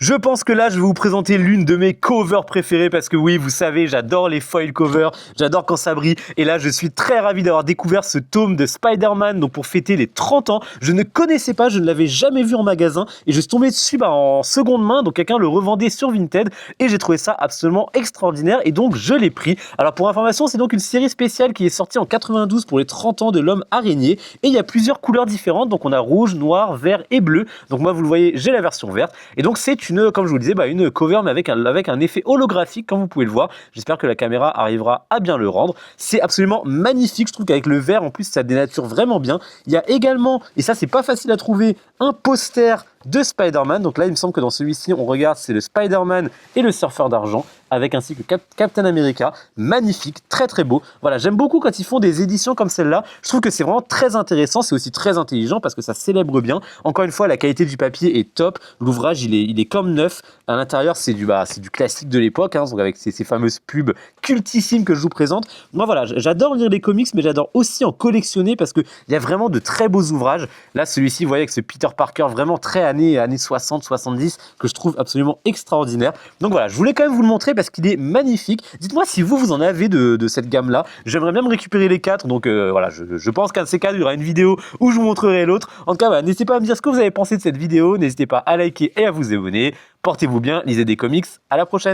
Je pense que là, je vais vous présenter l'une de mes covers préférées parce que oui, vous savez, j'adore les foil covers, j'adore quand ça brille. Et là, je suis très ravi d'avoir découvert ce tome de Spider-Man donc pour fêter les 30 ans. Je ne connaissais pas, je ne l'avais jamais vu en magasin et je suis tombé dessus en seconde main. Donc quelqu'un le revendait sur Vinted et j'ai trouvé ça absolument extraordinaire et donc je l'ai pris. Alors pour information, c'est donc une série spéciale qui est sortie en 92 pour les 30 ans de l'homme araignée et il y a plusieurs couleurs différentes. Donc on a rouge, noir, vert et bleu. Donc moi, vous le voyez, j'ai la version verte et donc c'est comme je vous le disais, une cover mais avec un effet holographique comme vous pouvez le voir. J'espère que la caméra arrivera à bien le rendre. C'est absolument magnifique, je trouve qu'avec le vert en plus ça dénature vraiment bien. Il y a également, et ça c'est pas facile à trouver, un poster de Spider-Man. Donc là il me semble que dans celui-ci on regarde, c'est le Spider-Man et le surfeur d'argent avec ainsi que Captain America. Magnifique, très très beau. Voilà, j'aime beaucoup quand ils font des éditions comme celle-là. Je trouve que c'est vraiment très intéressant, c'est aussi très intelligent parce que ça célèbre bien. Encore une fois, la qualité du papier est top. L'ouvrage, il est comme neuf. À l'intérieur, c'est du classique de l'époque, donc avec ces fameuses pubs cultissimes que je vous présente. Moi, voilà, j'adore lire les comics, mais j'adore aussi en collectionner parce qu'il y a vraiment de très beaux ouvrages. Là, celui-ci, vous voyez, avec ce Peter Parker vraiment très années 60, 70, que je trouve absolument extraordinaire. Donc voilà, je voulais quand même vous le montrer parce qu'il est magnifique. Dites-moi si vous en avez de cette gamme-là. J'aimerais bien me récupérer les 4, donc voilà, je pense qu'un de ces 4, il y aura une vidéo où je vous montrerai l'autre. En tout cas, voilà, n'hésitez pas à me dire ce que vous avez pensé de cette vidéo, n'hésitez pas à liker et à vous abonner. Portez-vous bien, lisez des comics, à la prochaine.